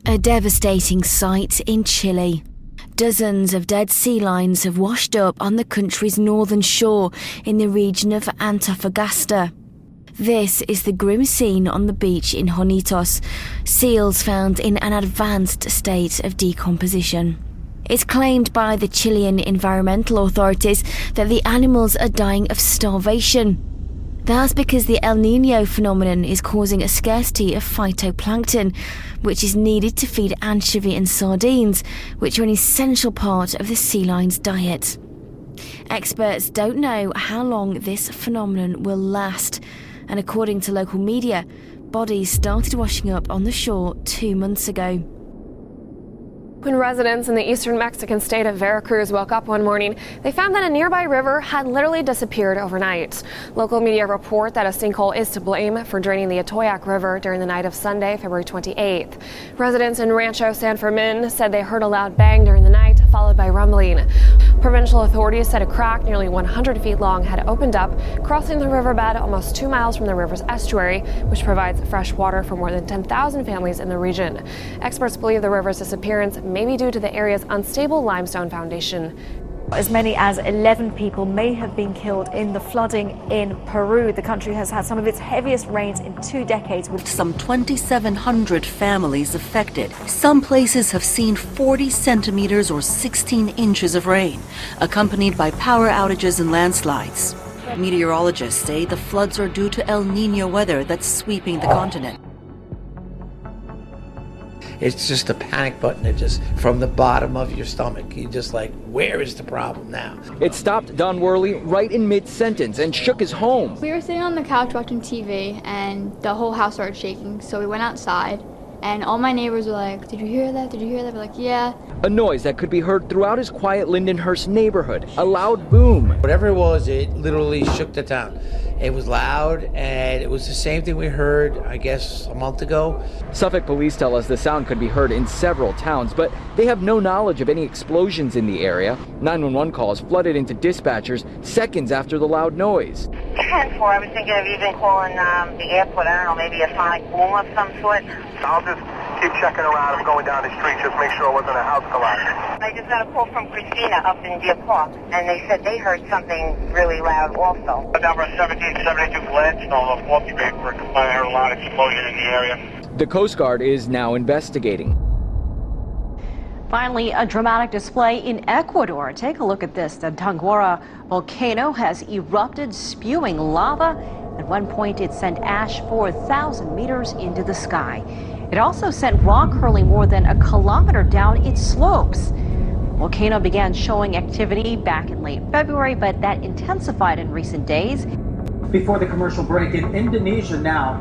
A devastating sight in Chile. Dozens of dead sea lions have washed up on the country's northern shore in the region of Antofagasta. This is the grim scene on the beach in Jonitos, seals found in an advanced state of decomposition. It's claimed by the Chilean environmental authorities that the animals are dying of starvation. That's because the El Niño phenomenon is causing a scarcity of phytoplankton, which is needed to feed anchovy and sardines, which are an essential part of the sea lion's diet. Experts don't know how long this phenomenon will last, and according to local media, bodies started washing up on the shore 2 months ago. When residents in the eastern Mexican state of Veracruz woke up one morning, they found that a nearby river had literally disappeared overnight. Local media report that a sinkhole is to blame for draining the Atoyac River during the night of Sunday, February 28th. Residents in Rancho San Fermin said they heard a loud bang during the night, followed by rumbling. Provincial authorities said a crack nearly 100 feet long had opened up, crossing the riverbed almost 2 miles from the river's estuary, which provides fresh water for more than 10,000 families in the region. Experts believe the river's disappearance may be due to the area's unstable limestone foundation. As many as 11 people may have been killed in the flooding in Peru. The country has had some of its heaviest rains in 2 decades, with some 2,700 families affected. Some places have seen 40 centimeters or 16 inches of rain, accompanied by power outages and landslides. Meteorologists say the floods are due to El Niño weather that's sweeping the continent. It's just a panic button. It just, from the bottom of your stomach, you're just like, where is the problem now? It stopped Don Worley right in mid-sentence and shook his home. We were sitting on the couch watching TV and the whole house started shaking, so we went outside and all my neighbors were like, "Did you hear that? Did you hear that?" We're like, "Yeah." A noise that could be heard throughout his quiet Lindenhurst neighborhood. A loud boom. Whatever it was, it literally shook the town. It was loud, and it was the same thing we heard, I guess, a month ago. Suffolk police tell us the sound could be heard in several towns, but they have no knowledge of any explosions in the area. 911 calls flooded into dispatchers seconds after the loud noise. 10-4, I was thinking of even calling the airport, I don't know, maybe a sonic boom of some sort. I'll just keep checking around. I'm going down the street, just make sure it wasn't a house collapse. I just got a call from Christina up in Deer Park, and they said they heard something really loud also. Number 1772 Gladstone, a faulty paper. I heard a loud explosion in the area. The Coast Guard is now investigating. Finally, a dramatic display in Ecuador. Take a look at this. The Tanguara volcano has erupted, spewing lava. At one point, it sent ash 4,000 meters into the sky. It also sent rock hurling more than a kilometer down its slopes. The volcano began showing activity back in late February, but that intensified in recent days. Before the commercial break, in Indonesia now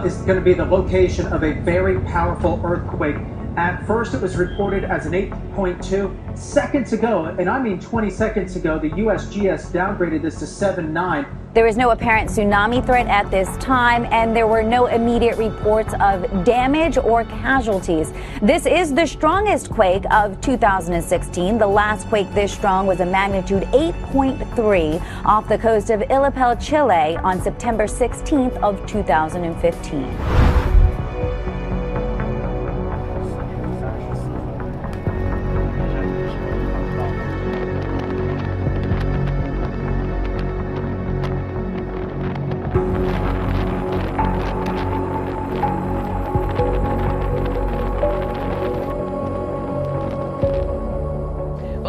is going to be the location of a very powerful earthquake. At first, it was reported as an 8.2. Seconds ago, and I mean 20 seconds ago, the USGS downgraded this to 7.9. There is no apparent tsunami threat at this time, and there were no immediate reports of damage or casualties. This is the strongest quake of 2016. The last quake this strong was a magnitude 8.3 off the coast of Illapel, Chile on September 16th of 2015.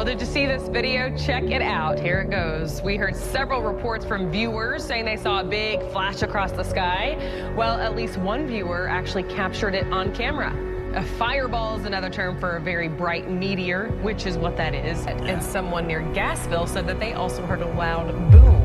Did you see this video? Check it out. Here it goes. We heard several reports from viewers saying they saw a big flash across the sky. Well, at least one viewer actually captured it on camera. A fireball is another term for a very bright meteor, which is what that is. And someone near Gasville said that they also heard a loud boom.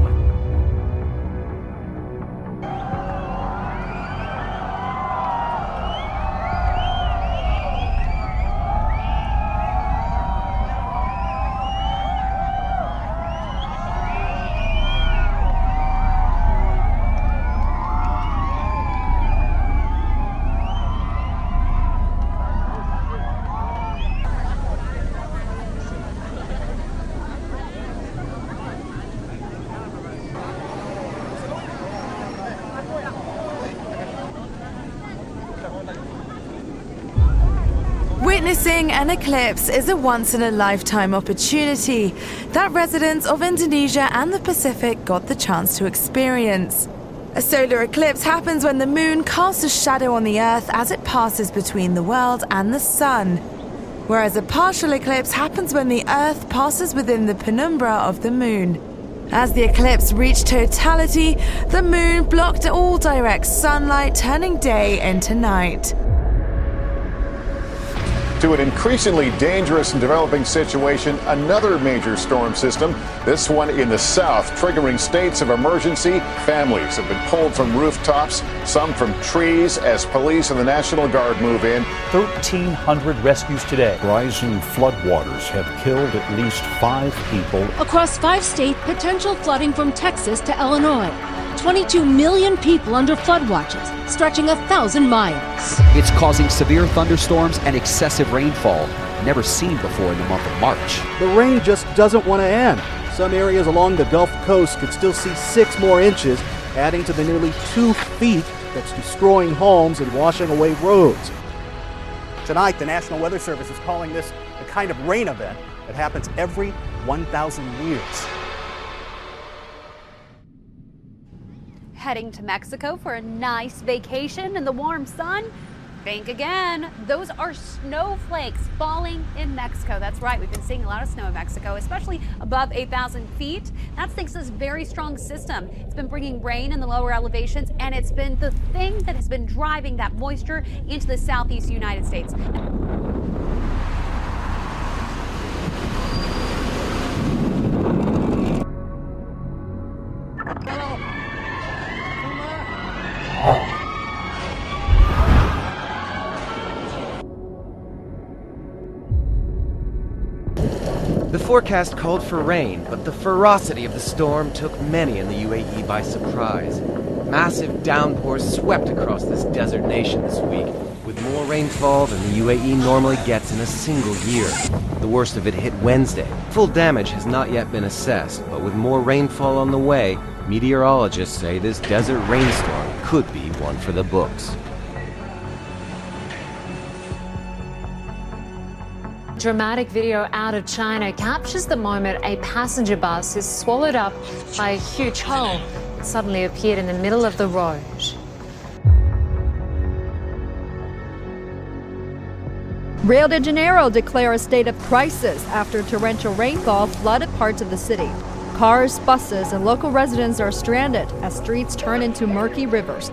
Witnessing an eclipse is a once-in-a-lifetime opportunity that residents of Indonesia and the Pacific got the chance to experience. A solar eclipse happens when the moon casts a shadow on the Earth as it passes between the world and the sun, whereas a partial eclipse happens when the Earth passes within the penumbra of the moon. As the eclipse reached totality, the moon blocked all direct sunlight, turning day into night. To an increasingly dangerous and developing situation, another major storm system, this one in the south, triggering states of emergency. Families have been pulled from rooftops, some from trees, as police and the National Guard move in. 1,300 rescues today. Rising floodwaters have killed at least 5 people. Across 5 states, potential flooding from Texas to Illinois. 22 million people under flood watches, stretching 1,000 miles. It's causing severe thunderstorms and excessive rainfall, never seen before in the month of March. The rain just doesn't want to end. Some areas along the Gulf Coast could still see 6 more inches, adding to the nearly 2 feet that's destroying homes and washing away roads. Tonight, the National Weather Service is calling this the kind of rain event that happens every 1,000 years. Heading to Mexico for a nice vacation in the warm sun? Think again. Those are snowflakes falling in Mexico. That's right, we've been seeing a lot of snow in Mexico, especially above 8,000 feet. That's thanks to this very strong system. It's been bringing rain in the lower elevations, and it's been the thing that has been driving that moisture into the southeast United States. The forecast called for rain, but the ferocity of the storm took many in the UAE by surprise. Massive downpours swept across this desert nation this week, with more rainfall than the UAE normally gets in a single year. The worst of it hit Wednesday. Full damage has not yet been assessed, but with more rainfall on the way, meteorologists say this desert rainstorm could be one for the books. Dramatic video out of China captures the moment a passenger bus is swallowed up by a huge hole that suddenly appeared in the middle of the road. Rio de Janeiro declares a state of crisis after torrential rainfall flooded parts of the city. Cars, buses, and local residents are stranded as streets turn into murky rivers.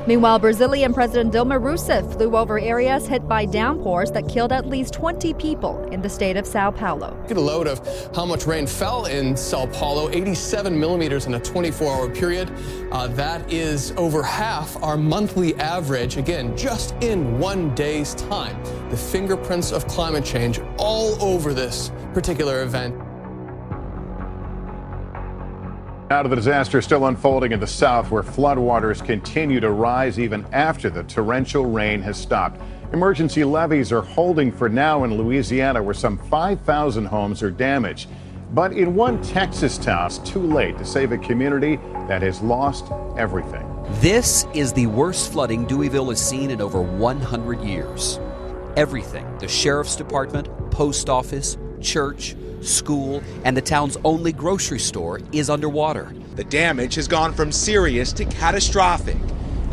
Meanwhile, Brazilian President Dilma Rousseff flew over areas hit by downpours that killed at least 20 people in the state of Sao Paulo. Get a load of how much rain fell in Sao Paulo, 87 millimeters in a 24-hour period. That is over half our monthly average, again, just in one day's time. The fingerprints of climate change all over this particular event. Now to the disaster still unfolding in the south, where floodwaters continue to rise even after the torrential rain has stopped. Emergency levees are holding for now in Louisiana, where some 5,000 homes are damaged. But in one Texas town, it's too late to save a community that has lost everything. This is the worst flooding Deweyville has seen in over 100 years. Everything, the sheriff's department, post office, church, school, and the town's only grocery store is underwater. The damage has gone from serious to catastrophic.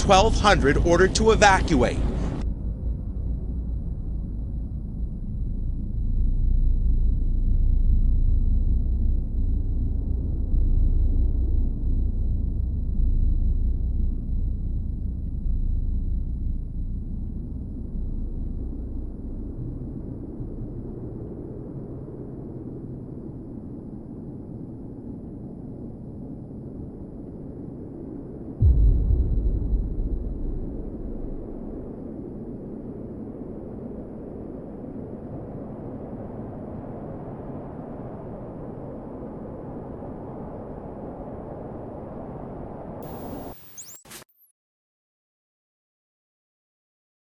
1,200 ordered to evacuate.